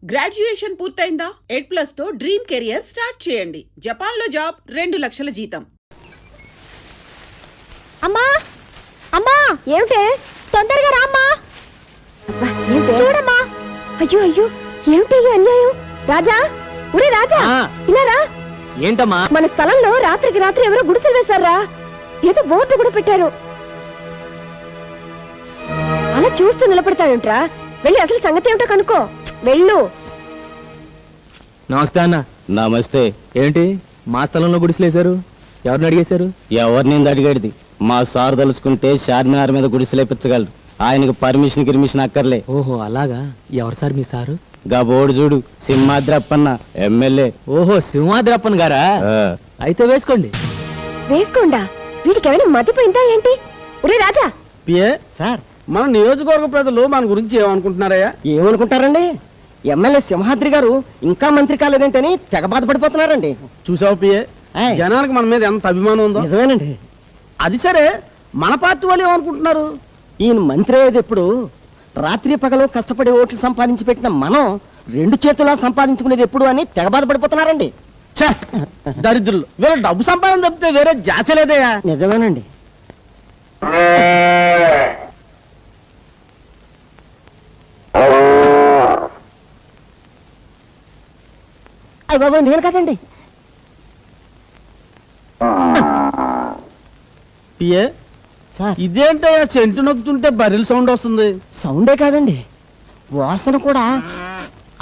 Graduation పూర్తయిందా? 8+ తో dream career start చేయండి. జపాన్లో జాబ్, 2 లక్షల జీతం. అమ్మా అమ్మా, ఏమిటే తొందరగా రామ్మా. చూడమ్మా. అయ్యో అయ్యో, ఏమిటి అన్యాయం? రాజా, ఒరే రాజా, ఇలా రా. ఏంటమ్మా? మన స్థలంలో రాత్రికి రాత్రి ఎవరో గుడిసెలు వేశారా? ఏదో బోర్డు కూడా పెట్టారు. అలా చూస్తూ నిలబడతావేంట్రా? వెళ్ళి అసలు సంగతి ఏమిటో కనుక్కో. వెళ్ళు. నమస్తే అన్న. నమస్తే. ఏంటి మా స్థలంలో గుడిసెలేశారు? ఎవరిని అడిగేశారు? ఎవరిని అడిగేది? మా సార్ తలుచుకుంటే చార్మినార్ మీద గుడిసెలేపించగలరు. ఆయనకు పర్మిషన్ అక్కర్లే. ఓహో అలాగా. ఎవరు సార్ మీ సారు? గా బోర్డు చూడు, సింహాద్రప్పన్న ఎమ్మెల్యే. ఓహో సింహాద్రప్పన్ గారా? అయితే వేసుకోండి. వేసుకోండా? వీటికి ఏమైనా మతిపోయిందా ఏంటి? ఒరే రాజా. సార్, మన నియోజకవర్గ ప్రజలు మన గురించి ఏమనుకుంటున్నారయ్యా? ఏమనుకుంటారండి? ఎమ్మెల్యే సింహాద్రి గారు ఇంకా మంత్రి కాలేదేంటని తెగ బాధపడిపోతున్నారండి. చూసావు పిఏ, జనానికి మన మీద ఎంత అభిమానం ఉందో. నిజమేనండి. అది సరే, మన పార్టీ వాళ్ళు ఏమనుకుంటున్నారు? ఈయన మంత్రి అయ్యేది ఎప్పుడు? రాత్రి పగలు కష్టపడి ఓట్లు సంపాదించి పెట్టిన మనం 2 చేతులా సంపాదించుకునేది ఎప్పుడు అని తెగ బాధపడిపోతున్నారండి. దరిద్రులు, వేరే డబ్బు సంపాదన తప్పితే వేరే జాచ లేదయ్యా. నిజమేనండి. అయ్య బాబు, నేను కదండి. పిఏ సార్, ఇదేంటయ్యా సెంటు నొక్కుతుంటే బరిల్ సౌండ్ వస్తుంది? సౌండే కాదండి, వాసన కూడా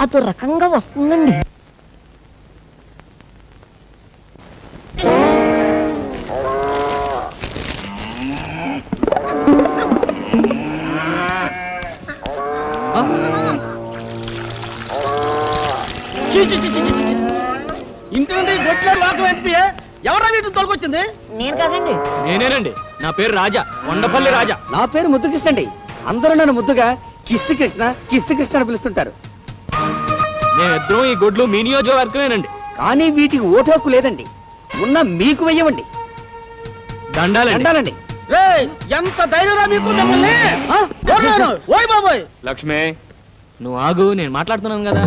అదో రకంగా వస్తుందండి. ఇంటి నుండి గొట్ల లోకం ఎంపీఏ, ఎవరా వీటిని తొలగొచ్చింది? నేను కాదండి. నేనేనండి. నా పేరు రాజా, కొండపల్లి రాజా. నా పేరు ముద్దుకృష్ణ అండి. అందరూ నన్ను ముద్దుగా కిస్సు కృష్ణ అని పిలుస్తుంటారు. మేమిద్దరం ఈ గొడ్లు మీ నియోజకవర్గమేనండి. కానీ వీటికి ఓటు హక్కు లేదండి. ఉన్న మీకు వెయ్యవండి. దండాలండి. ఎంత ధైర్యరా మీకు? మిమ్మల్ని ఓయ్ బాబోయ్. లక్ష్మే, నువ్వు ఆగు, నేను మాట్లాడుతున్నాను కదా.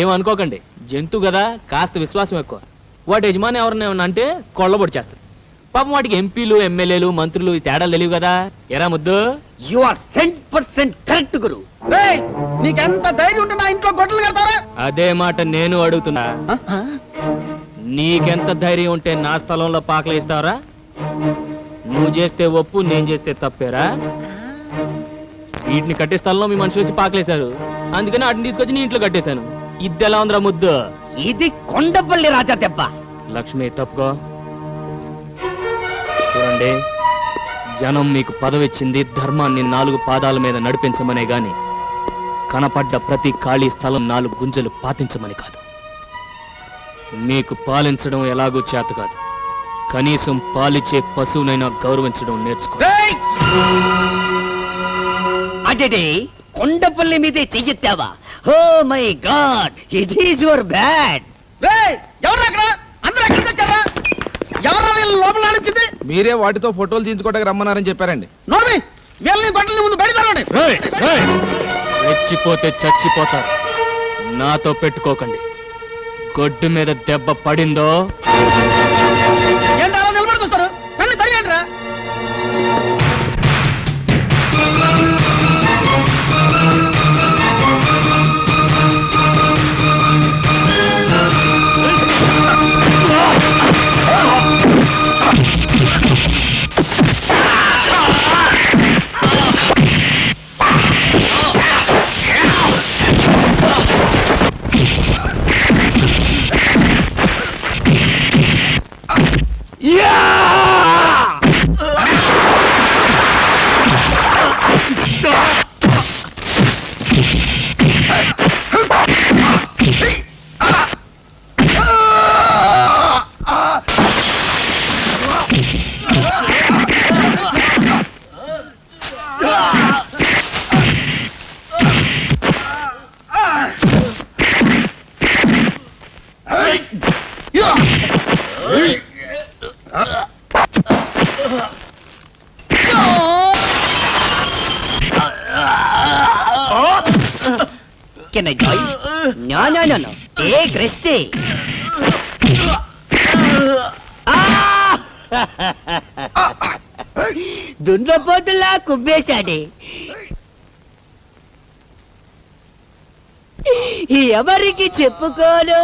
ఏమనుకోకండి, జంతువు కదా, కాస్త విశ్వాసం ఎక్కువ. వాటి యజమాని ఎవరిని ఏమన్నా అంటే కొళ్ళబొడి చేస్తుంది. పాపం వాటికి ఎంపీలు, ఎమ్మెల్యేలు, మంత్రులు ఈ తేడాలు తెలియవు కదా. ఎరా ముద్దు? యు ఆర్ 100% కరెక్ట్ గురు. నీకెంత ధైర్యం ఉంటే నా ఇంట్లో గొడ్డలు కడతారా? అదే మాట నేను అడుగుతున్నా. నీకెంత ధైర్యం ఉంటే నా స్థలంలో పాకలు ఇస్తావరా? నువ్వు చేస్తే ఒప్పు, నేను చేస్తే తప్పేరా? వీటిని కట్టే స్థలంలో మీ మనుషులు వచ్చి పాకలేశారు, అందుకని వాటిని తీసుకొచ్చి నీ ఇంట్లో కట్టేశాను. ఇద్దెలా ఉందిరా ముద్దు? ఇది కొండపల్లి రాజా దెబ్బ. లక్ష్మి తప్పుకో. చూడండి, జనం మీకు పదవిచ్చింది ధర్మాన్ని 4 పాదాల మీద నడిపించమనే గాని కనపడ్డ ప్రతి ఖాళీ స్థలం 4 గుంజలు పాతించమని కాదు. మీకు పాలించడం ఎలాగూ చేత కాదు, కనీసం పాలిచ్చే పశువునైనా గౌరవించడం నేర్చుకో. అదే కొండపల్లి మీదే చెయ్యెత్తావా? Oh my god, it is your bad. ఎవరు అక్కడ? అందరూ ఎక్కడికి వచ్చారా? ఎవరా వీళ్ళు లోపల నడిచింది? మీరే వాటితో ఫోటోలు తీయించుకోవడానికి రమ్మన్నారని చెప్పారండి. నోర్మి, వీళ్ళని గొడ్డలి ముందు బయట తరవండి. రెచ్చిపోతే చచ్చిపోతారు. నాతో పెట్టుకోకండి. గొడ్డు మీద దెబ్బ పడిందో ఏంటి అలా నిలబడి చూస్తారు? కళ్ళు తరిగండి రా. Can I join? No no no no, take rest. దున్నపోతులా కుబ్బేశాడే. ఎవరికి చెప్పుకోను.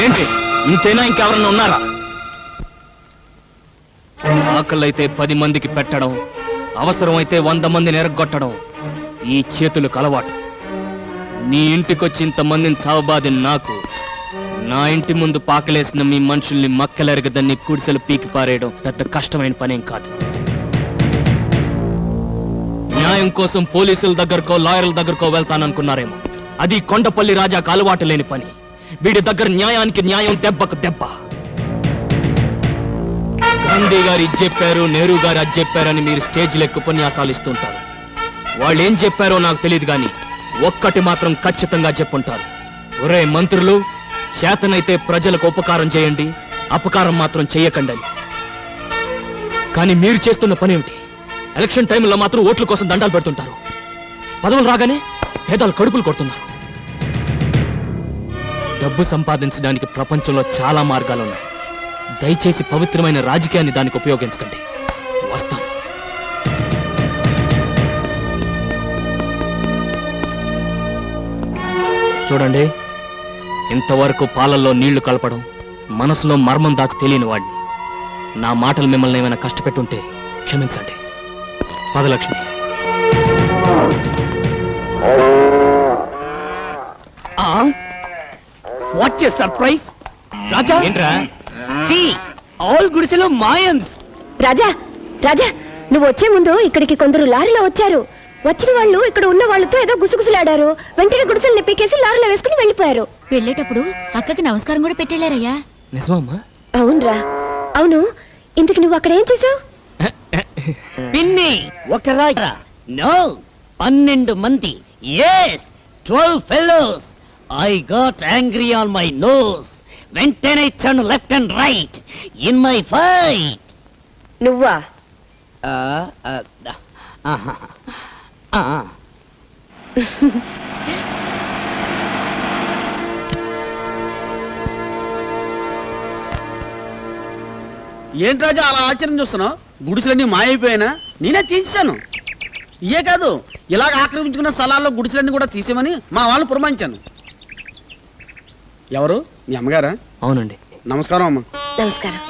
ఏంటి ఇంతేనా? ఇంకెవరన్నా ఉన్నారా? ఆకలైతే 10 మందికి పెట్టడం, అవసరమైతే 100 మందిని ఎరగొట్టడం ఈ చేతులకు అలవాటు. నీ ఇంటికొచ్చి ఇంతమందిని చావబాది నాకు, నా ఇంటి ముందు పాకలేసిన మీ మనుషుల్ని మక్కలెరగదని కుడిసెలు పీకి పారేయడం పెద్ద కష్టమైన పనేం కాదు. న్యాయం కోసం పోలీసుల దగ్గరకో లాయర్ల దగ్గరకో వెళ్తాననుకున్నారేమో. అది కొండపల్లి రాజాకు అలవాటు లేని పని. వీడి దగ్గర న్యాయానికి న్యాయం, దెబ్బకు దెబ్బ. గాంధీ గారు ఇది చెప్పారు, నెహ్రూ గారు అది చెప్పారని మీరు స్టేజ్లో ఎక్కువ ఉపన్యాసాలు ఇస్తుంటారు. వాళ్ళు ఏం చెప్పారో నాకు తెలియదు కానీ ఒక్కటి మాత్రం ఖచ్చితంగా చెప్పుంటారు. ఒరే మంత్రులు, చేతనైతే ప్రజలకు ఉపకారం చేయండి, అపకారం మాత్రం చెయ్యకండి అని. కానీ మీరు చేస్తున్న పని ఏమిటి? ఎలక్షన్ టైంలో మాత్రం ఓట్ల కోసం దండాలు పెడుతుంటారు. పదవులు రాగానే పేదలు కడుపులు కొడుతున్నారు. డబ్బు సంపాదించడానికి ప్రపంచంలో చాలా మార్గాలున్నాయి. దయచేసి పవిత్రమైన రాజకీయాన్ని దానికి ఉపయోగించకండి. వస్తాం. చూడండి, ఇంతవరకు పాలల్లో నీళ్లు కలపడం, మనసులో మర్మం దాకా తెలియని వాడిని. నా మాటలు మిమ్మల్ని ఏమైనా కష్టపెట్టుంటే క్షమించండి. పదలక్ష్మి. What a surprise. రాజా, ఏంట్రా? see all గుడిసెలో మాయమ్స్. రాజా రాజా, నువ్వు వచ్చే ముందు ఇక్కడికి కొందరు లారీలో వచ్చారు. వచ్చిన వాళ్ళు ఇక్కడ ఉన్న వాళ్ళతో ఏదో గుసగుసలాడారు. వెంటనే గుడిసెల్ని పీకేసి లారీలో వేసుకుని వెళ్ళిపోయారు. వెళ్ళేటప్పుడు అక్కకి నమస్కారం కూడా పెట్టేళ్ళారయ్యా. నిజమమ్మా? అవునరా. అవును, ఇంతకు నువ్వు అక్కడ ఏం చేసావు? పిన్ని ఒక రాజా, నో 12 మంది, yes 12 fellows. I got angry on my nose. వెంటనే ఇచ్చాను left and right in my fight. నువ్వా? ఏంటి రాజా అలా ఆశ్చర్యం చూస్తున్నావు? గుడిసెలన్నీ మాయైపోయినా నేనే తీసేశాను. ఇయే కాదు, ఇలాగ ఆక్రమించుకున్న స్థలాల్లో గుడిసెలన్నీ కూడా తీసేమని మా వాళ్ళని పురమాయించాను. ఎవరు? మీ అమ్మగారా? అవునండి. నమస్కారం అమ్మ. నమస్కారం.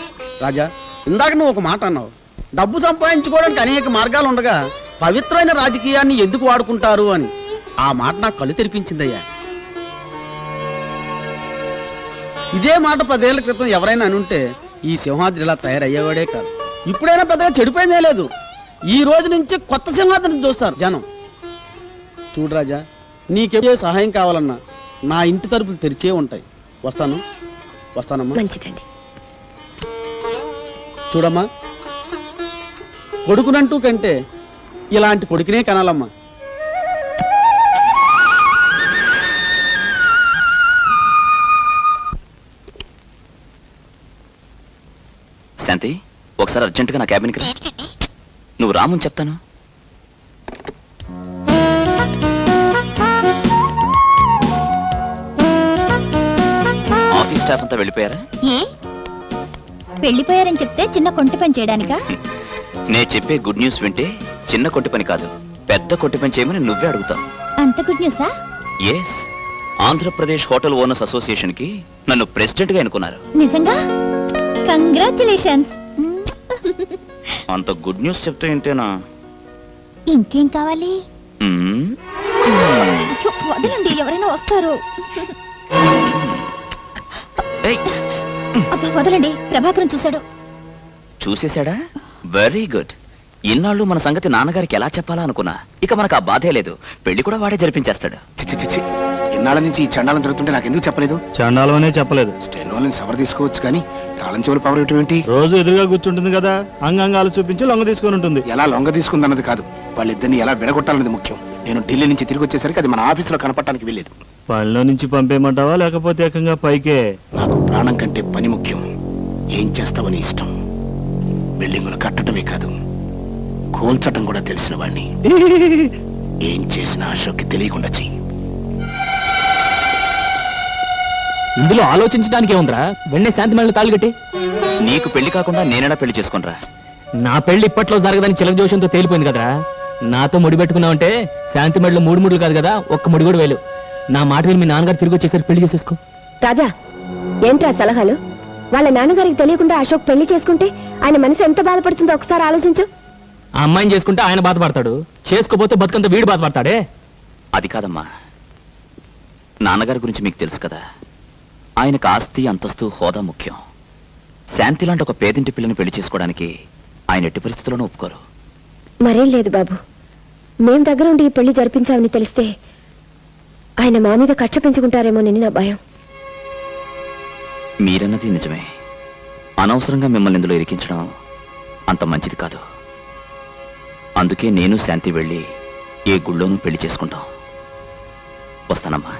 రాజా, ఇందాక నువ్వు ఒక మాట అన్నావు. డబ్బు సంపాదించుకోవడానికి అనేక మార్గాలు ఉండగా పవిత్రమైన రాజకీయాన్ని ఎందుకు వాడుకుంటారు అని. ఆ మాట నాకు కళ్ళు తెరిపించిందయ్యా. ఇదే మాట 10 ఏళ్ల క్రితం ఎవరైనా అనుంటే ఈ సింహాద్రి ఇలా తయారయ్యేవాడే కాదు. ఇప్పుడైనా పెద్దగా చెడిపోయిందే లేదు. ఈ రోజు నుంచి కొత్త సింహాద్రిని చూస్తారు జనం. చూడు రాజా, నీకే సహాయం కావాలన్నా నా ఇంటి తలుపులు తెరిచే ఉంటాయి. వస్తానమ్మా. మంచిదండి. చూడమ్మా, కొడుకునంటూ కంటే ఇలాంటి కొడుకునే కనాలమ్మా. శాంతి, ఒకసారి అర్జెంటుగా నా క్యాబిన్కి రా. నువ్వు రామని చెప్తాను. ఆఫీస్ స్టాఫ్ అంతా వెళ్ళిపోయారా? ఏ వెళ్ళిపోయారని చెప్తే చిన్న కొంటి పని చేయడానికా? నే చెప్పే గుడ్ న్యూస్ వింటే చిన్న కొట్టి పని కాదు, పెద్ద కొట్టి పని చేయమని నువ్వే అడుగుతావు. అంత good న్యూసా? Yes, Andhra Pradesh hotel owners association కి నన్ను ప్రెసిడెంట్ గా ఎన్నుకున్నారు. నిజంగా? కంగ్రాచులేషన్స్. అంత గుడ్ న్యూస్ చెప్తే ఏంటేనా? ఇంకేం కావాలి? మ్మ్. అచ్చో, వదలండి, ఎవరైనా వస్తారు. ఏయ్, అబ్బా వదలండి, ప్రభాకరం చూశాడు. చూసేశాడా? Very good. ఇన్నాళ్ళు మన సంగతి నాన్నగారికి ఎలా చెప్పాలా అనుకున్నా. ఇక మనకు ఆ బాధే లేదు. పెళ్లి కూడా వాడే జరిపించేస్తాడు. చిచ్చి ఇన్నాళ్ళ నుంచి ఈ చండాలం జరుగుతుంటే నాకు ఎందుకు చెప్పలేదు? చండాలమనే చెప్పలేదు. స్టెనోలని సవర్ తీసుకోవచ్చు కానీ తాళం చెవులు పవర్ ఇవ్వటం ఏంటి? రోజు ఎదురుగా కూర్చుంటుంది కదా, అంగాంగాలు చూపించి లొంగ తీసుకొని ఉంటుంది. ఎలా లొంగ తీసుకుందన్నది కాదు, వాళ్ళిద్దరిని ఎలా విడగొట్టాలన్నది ముఖ్యం. నేను ఢిల్లీ నుంచి తిరిగి వచ్చేసరికి అది మన ఆఫీసులో కనపడటానికి వెళ్ళేది. పనిలో నుంచి పంపేయమంటావా లేకపోతే ఏకంగా పైకే? నాకు ప్రాణం కంటే పని ముఖ్యం. ఏం చేస్తావని ఇష్టం. బిల్డింగులు కట్టడమే కాదు, కోల్చటం కూడా తెలిసిన వాణ్ణి. ఏం చేసినా అశోక్కి తెలియకుండా చెయ్యి. ఇందులో ఆలోచించడానికి ఏముందిరా? వెంటనే శాంతి మళ్ళీ తాళి కట్టి. నీకు పెళ్లి కాకుండా నేనేనా పెళ్లి చేసుకునరా? నా పెళ్లి ఇప్పట్లో జరగదని చిలక జోషంతో తేలిపోయింది కదరా. నాతో ముడి పెట్టుకున్నావంటే శాంతి మెడలో 3 ముడులు కాదు కదా, 1 ముడి కూడా వేలు. నా మాట విని మీ నాన్నగారు తిరిగి వచ్చేసరికి పెళ్లి చేసేసుకో. రాజా, ఏంట్రా సలహాలు? వాళ్ళ నాన్నగారికి తెలియకుండా అశోక్ పెళ్లి చేసుకుంటే ఆయన మనసు ఎంత బాధపడుతుందో ఒకసారి ఆలోచించు. ఆ అమ్మాయిని చేసుకుంటే ఆయన బాధపడతాడు, చేసుకోపోతే బతుకంత వీడు బాధపడతాడే. అది కాదమ్మా, నాన్నగారి గురించి మీకు తెలుసు కదా. ఆయనకు ఆస్తి, అంతస్తు, హోదా ముఖ్యం. శాంతి లాంటి ఒక పేదింటి పిల్లని పెళ్లి చేసుకోవడానికి ఆయన ఎట్టి పరిస్థితుల్లోనూ ఒప్పుకోరు. మరేం లేదు బాబు, మేం దగ్గర ఉండి ఈ పెళ్లి జరిపించామని తెలిస్తే ఆయన మా మీద కక్ష పెంచుకుంటారేమోనని నా భయం. మీరన్నది నిజమే. అనవసరంగా మిమ్మల్ని ఇందులో ఇరికించడం అంత మంచిది కాదు. అందుకే నేను శాంతి వెళ్ళి ఏ గుళ్ళోనూ పెళ్లి చేసుకుంటాం. వస్తానమ్మా.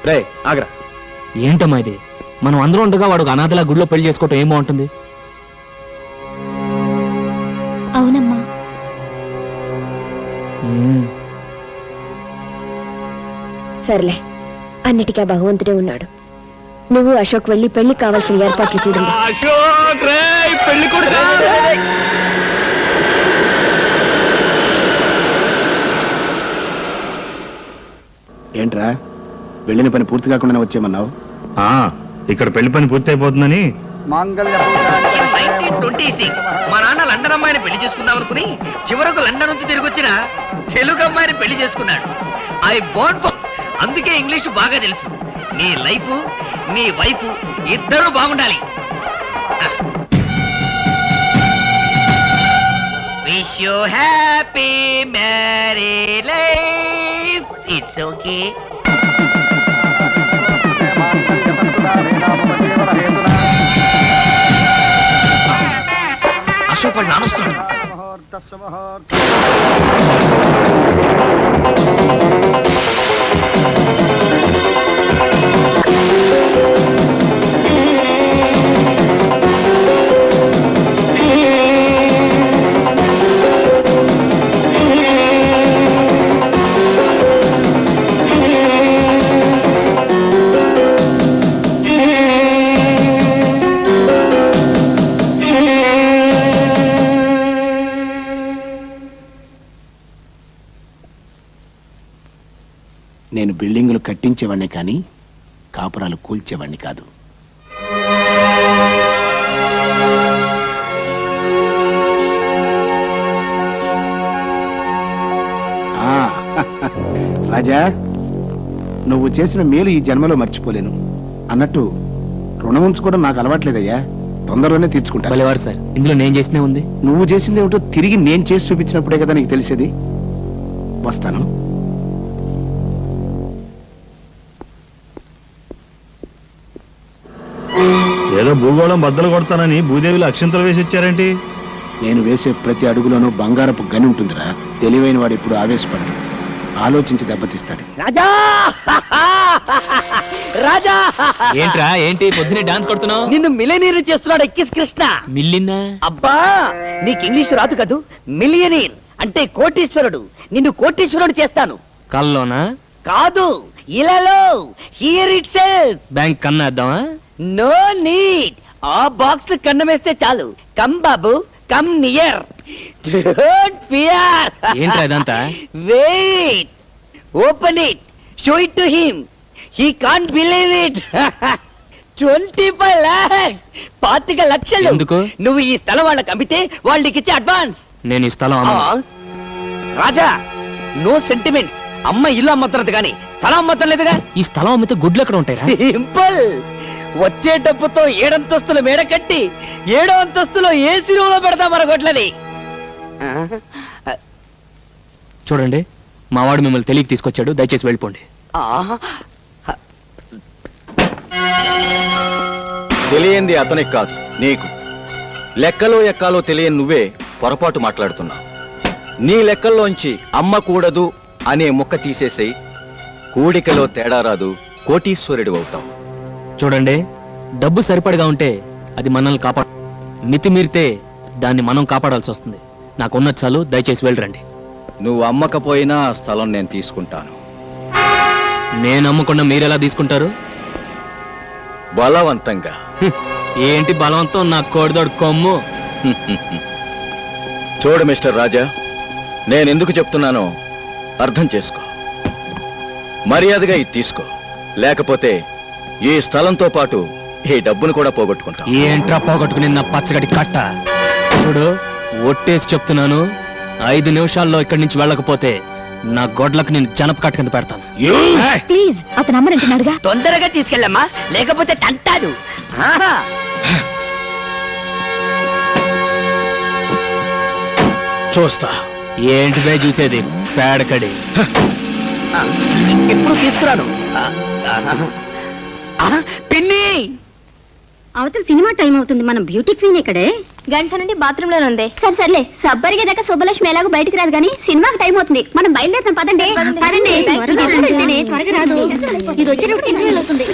రే ఆగ్రా. ఏంటమ్మా ఇది? మనం అందరం ఉండగా వాడు ఒక అనాథలా గుడిలో పెళ్లి చేసుకోవటం ఏం బాగుంటుంది? అవునమ్మా. సర్లే, అన్నిటికీ ఆ భగవంతుడే ఉన్నాడు. నువ్వు అశోక్ వెళ్ళి పెళ్లి కావాల్సిన ఏర్పాట్లు చూడండి. ఏంట్రా, వెళ్ళిన పని పూర్తి కాకుండానే వచ్చేయమన్నావు? ఇక్కడ పెళ్లి పని పూర్తి అయిపోతుందని. 1926 మా నాన్న లండన్ అమ్మాయిని పెళ్లి చేసుకుందాం అనుకుని చివరకు లండన్ నుంచి తిరిగి వచ్చిన తెలుగు అమ్మాయిని పెళ్లి చేసుకున్నాడు. ఐ బోర్న్ ఫర్, అందుకే ఇంగ్లీష్ బాగా తెలుసు. నీ లైఫ్, నీ వైఫ్ ఇద్దరు బాగుండాలి. Wish you happy married life. It's okay. Ashok వాళ్ళు నానొస్తున్నాడు. నేను బిల్డింగులు కట్టించేవాడిని కానీ కాపురాలు కూల్చేవాడిని కాదు. రాజా, నువ్వు చేసిన మేలు ఈ జన్మలో మర్చిపోలేను. అన్నట్టు రుణం ఉంచుకోవడం నాకు అలవాట్లేదయ్యా, తొందరలోనే తీర్చుకుంటా. భలేవారు సార్, ఇందులో నేను చేసినే ఉంది. నువ్వు చేసింది ఏమిటో తిరిగి నేను చేసి చూపించినప్పుడే కదా నీకు తెలిసేది. వస్తాను. ఏదో భూగోళం బద్దలు కొడతానని భూదేవిలో అక్షంతలు వేసి వచ్చారేంటి? నేను వేసే ప్రతి అడుగులోనూ బంగారపు గని ఉంటుందిరా. తెలివైన వాడు ఎప్పుడు ఆవేశపడ్డు, ఆలోచించి దెబ్బతీస్తాడు. రాజా రాజా, ఏంట్రా, ఏంటి పొద్దునే డాన్స్ కొడుతున్నావు? నిన్ను మిలియనీర్ చేస్తున్నాడు ఎక్కిస్ కృష్ణ. మిల్లిన్నా? అబ్బా, నీకు ఇంగ్లీష్ రాదు కదూ. మిలియనీర్ అంటే కోటీశ్వరుడు. నిన్ను కోటీశ్వరుడు చేస్తాను. కల్లోనా? కాదు, ఇలాలో. Here itself. బ్యాంక్ కన్నా వేద్దామా? No need. ఆ బాక్స్ కన్నమేస్తే చాలు. కమ్ బాబు, కమ్ నియర్. Don't fear. ఏంట్రా ఇదంతా? Wait, open it, show it to him. He can't believe it. 25 lakhs. 25 లక్షలు. ఎందుకు? నువ్వు ఈ స్థలం వాళ్ళకి అమ్మితే వాళ్ళకి ఇచ్చే అడ్వాన్స్. నేను ఈ స్థలం అమ్మను. రాజా, నో సెంటిమెంట్స్. అమ్మ ఇల్లు అమ్మతున్నది కానీ స్థలం అమ్మతం లేదుగా. ఈ స్థలం అమ్మితే గుడ్లు ఎక్కడ ఉంటాయి? సింపుల్. వచ్చే డబ్బుతో 7 అంతస్తుల మేడ కట్టి 7వ అంతస్తులో ఏసీ రూమ్ లో పెడతా మన గొడ్లని. చూడండి, మా వాడు మిమ్మల్ని తెలియకి తీసుకొచ్చాడు, దయచేసి వెళ్ళిపోండి. తెలియంది అతనికి కాదు, నీకు. లెక్కలో ఎక్కాలో తెలియని నువ్వే పొరపాటు మాట్లాడుతున్నావు. నీ లెక్కల్లోంచి అమ్మ కూడదు అనే ముక్క తీసేసేయి. కూడికలో తేడా రాదు, కోటీశ్వరుడు అవుతావు. చూడండి, డబ్బు సరిపడగా ఉంటే అది మనల్ని కాపాడు, మితిమీరితే దాన్ని మనం కాపాడాల్సి వస్తుంది. నాకున్న చాలు, దయచేసి వెళ్ళరండి. నువ్వు అమ్మకపోయినా ఆ స్థలం నేను తీసుకుంటాను. నేను అమ్మకుండా మీరెలా తీసుకుంటారు? బలవంతంగా. ఏంటి బలవంతం? నా కోడిదోడు కొమ్ము. చూడు మిస్టర్ రాజా, నేనెందుకు చెప్తున్నానో అర్థం చేసుకో. మర్యాదగా ఇది తీసుకో, లేకపోతే ఈ స్థలంతో పాటు ఈ డబ్బును కూడా పోగొట్టుకుంటా. ఏంట్రా పోగొట్టుకుని నా పచ్చగడి కట్ట? చూడు, ఒట్టేసి చెప్తున్నాను, 5 నిమిషాల్లో ఇక్కడి నుంచి వెళ్ళకపోతే నా గొడ్లకు నేను జనప కట్ట కింద పెడతాను. ప్లీజ్, అతను అమ్మనంటున్నాడుగా. తొందరగా తీసుకెళ్ళమ్మా, లేకపోతే తంటాడు. చూస్తా. ఏంటిదే చూసేది, పేడకడి. ఇంకెప్పుడు తీసుకురాను. పిన్ని, అవతల సినిమా టైం అవుతుంది. మనం బ్యూటీ క్వీన్ ఇక్కడే. గంట నుండి బాత్రూమ్ లోనే ఉంది. సరే సర్లే, సబ్బరిగే దాకా శుభలక్ష్మి ఎలాగో బయటికి రాదు కానీ సినిమాకి టైం అవుతుంది. మనం బయలుదేరుతాం. పదండి పదండి. త్వరగా రాదు, ఇది వచ్చేటప్పుడు ఇంటర్వ్యూలు అవుతుంది.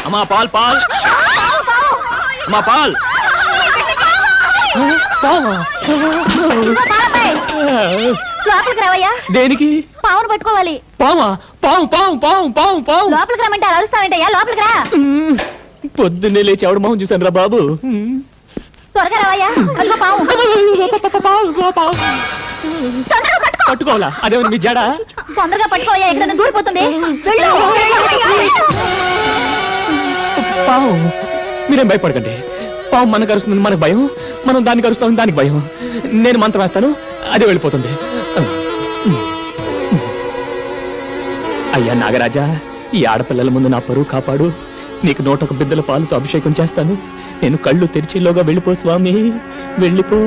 అమ్మా పాల్, పాల్, అమ్మా పాల్. లోపలికి రావయ్యా. దేనికి? పావును పట్టుకోవాలి. పావా? పావు పావు పావు పావు పావు. లోపలికి రమ్మంటే అరుస్తావేంటయ్యా? లోపలికి రా. పొద్దున్నే లేచి ఎవడు మొహం చూశాను రా బాబు. త్వరగా రావయ్యా. అదిగో పావు. తొందరగా పట్టుకో. పట్టుకోవాలా? అదేమన్నా మీ జడ? తొందరగా పట్టుకోవయ్యా, ఎక్కడ దూరిపోతుంది. వెళ్ళు. పావు. మీరేం భయపడకండి. పావు మనకు అరుస్తుంది, మనకు భయం. మనం దానికి అరుస్తాం, దానికి భయం. నేను మంత్రం వేస్తాను, అదే వెళ్ళిపోతుంది. అయ్యా నాగరాజా, ఈ ఆడపిల్లల ముందు నా పరువు కాపాడు. నీకు 101 బిద్దల పాలుతో అభిషేకం చేస్తాను. నేను కళ్ళు తెరిచిలోగా వెళ్ళిపో స్వామి, వెళ్ళిపో.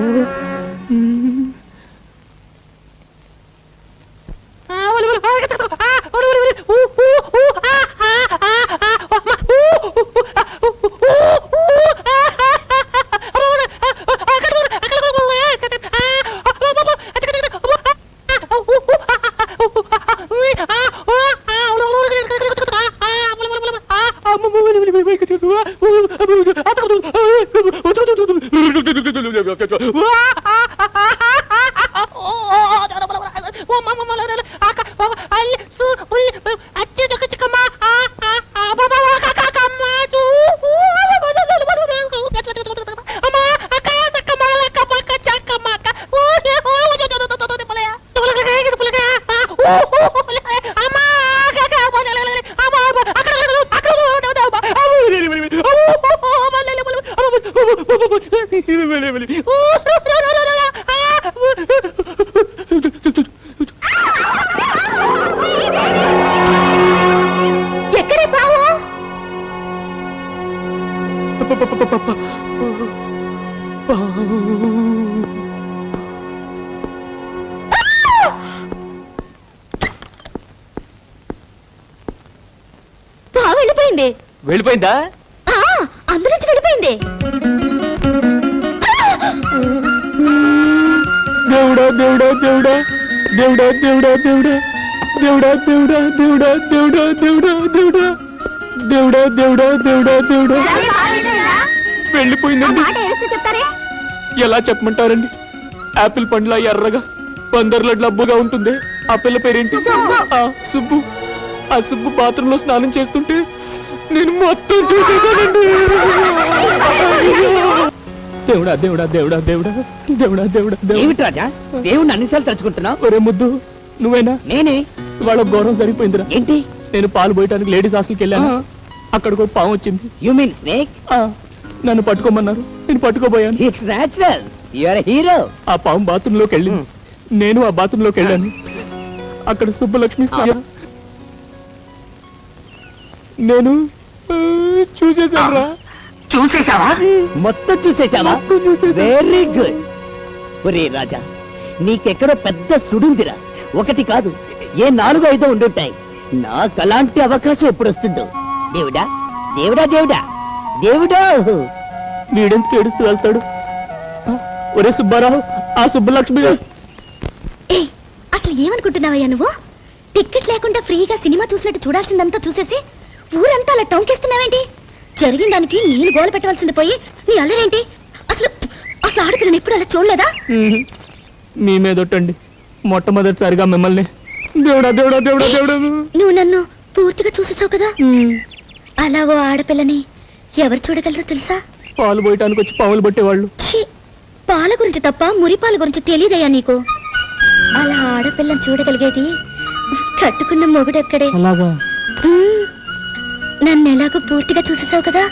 ఎక్కడే పావు? పావు వెళ్ళిపోయింది. వెళ్ళిపోయిందా? అందరి నుంచి వెళ్ళిపోయింది. దేవుడా దేవుడా దేవుడా దేవుడా దేవుడా దేవుడా దేవుడా దేవుడా దేవుడా దేవుడా దేవుడా దేవుడా దేవుడా దేవుడా దేవుడా దేవుడా వెళ్ళిపోయిందండి. ఎలా చెప్పమంటారండి? ఆపిల్ పండ్లా ఎర్రగా, పందర్లడ్ల అబ్బుగా ఉంటుంది. ఆ పిల్ల పేరేంటి? సుబ్బు. ఆ సుబ్బు బాత్రూమ్ లో స్నానం చేస్తుంటే నేను మొత్తం చూసేదానండి. దేవుడా దేవుడా దేవుడా దేవుడా దేవుడా దేవుడా ఏమిటి రాజా, దేవుణ్ణి అన్నిసార్లు తలుచుకుంటున్నావు? ఒరే ముద్దు, నువ్వేనా? నేనే. వాళ్ళ ఘోరం సరిపోయిందిరా. ఏంటి? నేను పాలు పోయటానికి లేడీస్ హాస్టల్కి వెళ్ళాను. అక్కడికి ఒక పాము వచ్చింది. You mean snake? నన్ను పట్టుకోమన్నారు, నేను పట్టుకోబోయాను. It's natural, you are hero. ఆ పాము బాత్రూమ్ లోకి వెళ్ళింది. నేను ఆ బాత్రూమ్ లోకి వెళ్ళాను. అక్కడ సుబ్బలక్ష్మి నేను చూసేశాను. చూసేశావా? మొత్తం చూసేశావా? Very good. ఒరే రాజా, నీకెక్కడో పెద్ద సుడుందిరా. ఒకటి కాదు, ఏ 4-5 ఉండుంటాయి. నాకు అలాంటి అవకాశం ఎప్పుడు వస్తుందో. దేవుడా దేవుడా దేవుడా దేవుడా! వీడెందుకు ఏడుస్తూ వెళ్తాడు? ఒరే సుబ్బారావు, ఆ సుబ్బలక్ష్మి. ఏయ్, అసలు ఏమనుకుంటున్నావయ్యా నువ్వు? టికెట్ లేకుండా ఫ్రీగా సినిమా చూసినట్టు చూడాల్సిందంతా చూసేసి ఊరంతా అలా టౌన్కేస్తున్నావేంటి? జరిగిన దానికి నేను గోల పెట్టవలసింది పోయి నీ అల్లరేంటి? అసలు అసలు ఆడపిల్లని ఎప్పుడు అలా చూడలేదా? మీ మీదొట్టండి, మొట్టమొదటిసారిగా మిమ్మల్ని. దేవుడా దేవుడా దేవుడా దేవుడా! నువ్వు నన్ను పూర్తిగా చూసేసావు కదా. అలా ఓ ఆడపిల్లని ఎవరు చూడగలరో తెలుసా? పాలు పోయటానికి వచ్చి పాములు పట్టేవాళ్ళు. ఛీ, పాల గురించి తప్ప మురిపాల గురించి తెలియదయ్యా నీకు. అలా ఆడపిల్లని చూడగలిగేది కట్టుకున్న మొగుడెక్కడే. అలాగా? నన్ను ఎలాగో పూర్తిగా చూసేసావు కదా,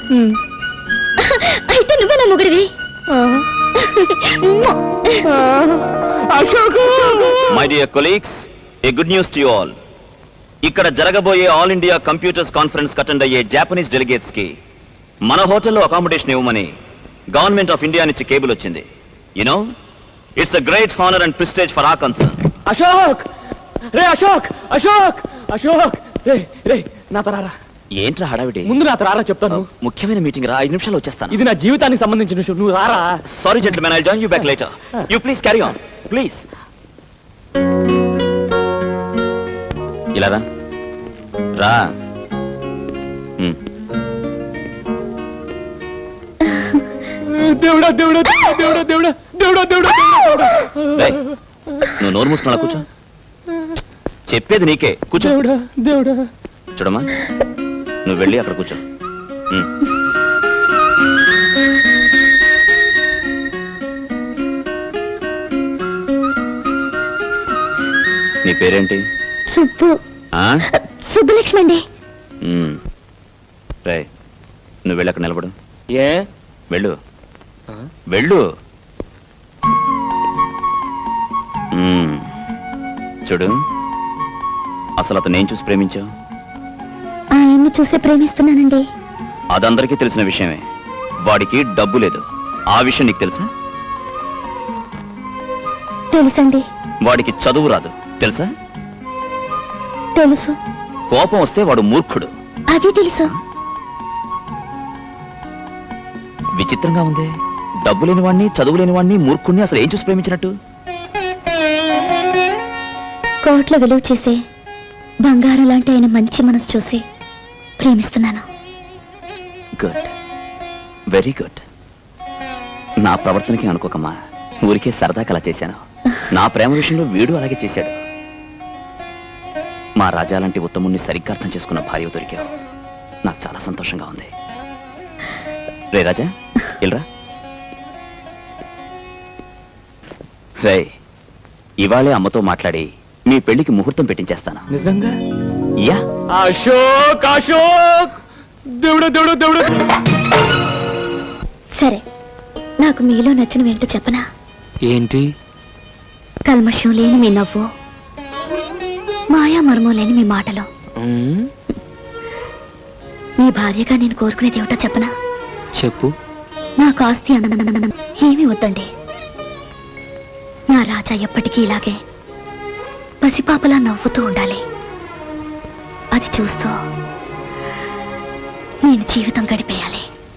అయితే నువ్వే నా మొగుడివి. My dear colleagues, a good news to you all. ఇక్కడ జరగబోయే all India computers conference attend అయ్యే జాపనీస్ డెలిగేట్స్ కి మన హోటల్లో అకామిడేషన్ ఇవ్వమని గవర్నమెంట్ ఆఫ్ ఇండియా నుంచి కేబుల్ వచ్చింది. You know, it's a great honour and prestige for our concern. Ashok రే, అశోక్ అశోక్ అశోక్ రే రే, నాతో రారా. ఏంట్రా హడావిడి? ముందు నాతో రారా, చెప్తాను. ముఖ్యమైన మీటింగ్ రా, 5 నిమిషాలు వచ్చేస్తాను. ఇది నా జీవితానికి సంబంధించిన విషయం, నువ్వు రారా. Sorry gentlemen, I'll join you back later. You please carry on please. ఇలా రా రా. దేవుడా దేవుడా దేవుడా దేవుడా దేవుడా దేవుడా దేవుడా! రేయ్, నువ్వు నోరు మూసుకున్నా కూర్చో. చెప్పేది నీకే, కూర్చో. దేవుడా దేవుడా! చూడమ్మా, నువ్వు వెళ్ళి అక్కడ కూర్చో. నీ పేరేంటి? సుబ్బు. ఆ? సుబ్బలక్ష్మి అండి. రేయ్, నువ్వు వెళ్ళి అక్కడ నిలబడు. ఏ? వెళ్ళు వెళ్ళు. చూడు, అసలు అతను నేను చూసి ప్రేమించావు? ఆయన్ని చూసే ప్రేమిస్తున్నానండి. అదందరికీ తెలిసిన విషయమే. వాడికి డబ్బు లేదు, ఆ విషయం నీకు తెలుసా? తెలుసండి. వాడికి చదువు రాదు, తెలుసా? తెలుసు. కోపం వస్తే వాడు మూర్ఖుడు, అది తెలుసు. విచిత్రంగా ఉంది. డబ్బు లేని వాడిని, చదువు లేని వాడిని, మూర్ఖుడిని అసలు ఏం చూసి ప్రేమించినట్టు? కోట్ల విలువ చేసే బంగారం లాంటి ఆయన మంచి మనసు చూసి ప్రేమిస్తున్నాను. Good, very good. నా ప్రవర్తనకి అనుకోకమ్మా, ఊరికే సరదాకి అలా చేశాను. నా ప్రేమ విషయంలో వీడు అలాగే చేశాడు. మా రాజా లాంటి ఉత్తముణ్ణి సరిగ్గా అర్థం చేసుకున్న భార్య దొరికావు. నాకు చాలా సంతోషంగా ఉంది. రే రాజా, ఇల్రా. రే, ఇవాళే అమ్మతో మాట్లాడి మీ పెళ్లికి ముహూర్తం పెట్టించేస్తాను. నిజంగా? యా. అశోక్ అశోక్! దేవుడా దేవుడా దేవుడా! సరే, నాకు మీలో నచ్చిన ఏంటో చెప్పనా? ఏంటి? కల్మషం లేని మీ నవ్వు, మాయా మర్మం లేని మీ మాటలు. మీ భార్యగా నేను కోరుకునేది ఏమిటో చెప్పనా? చెప్పు. నాకు ఆస్తి ఏమీ వద్దండి. నా రాజా ఎప్పటికీ ఇలాగే పసిపాపలా నవ్వుతూ ఉండాలి. అది చూస్తూ నేను జీవితం గడిపేయాలి.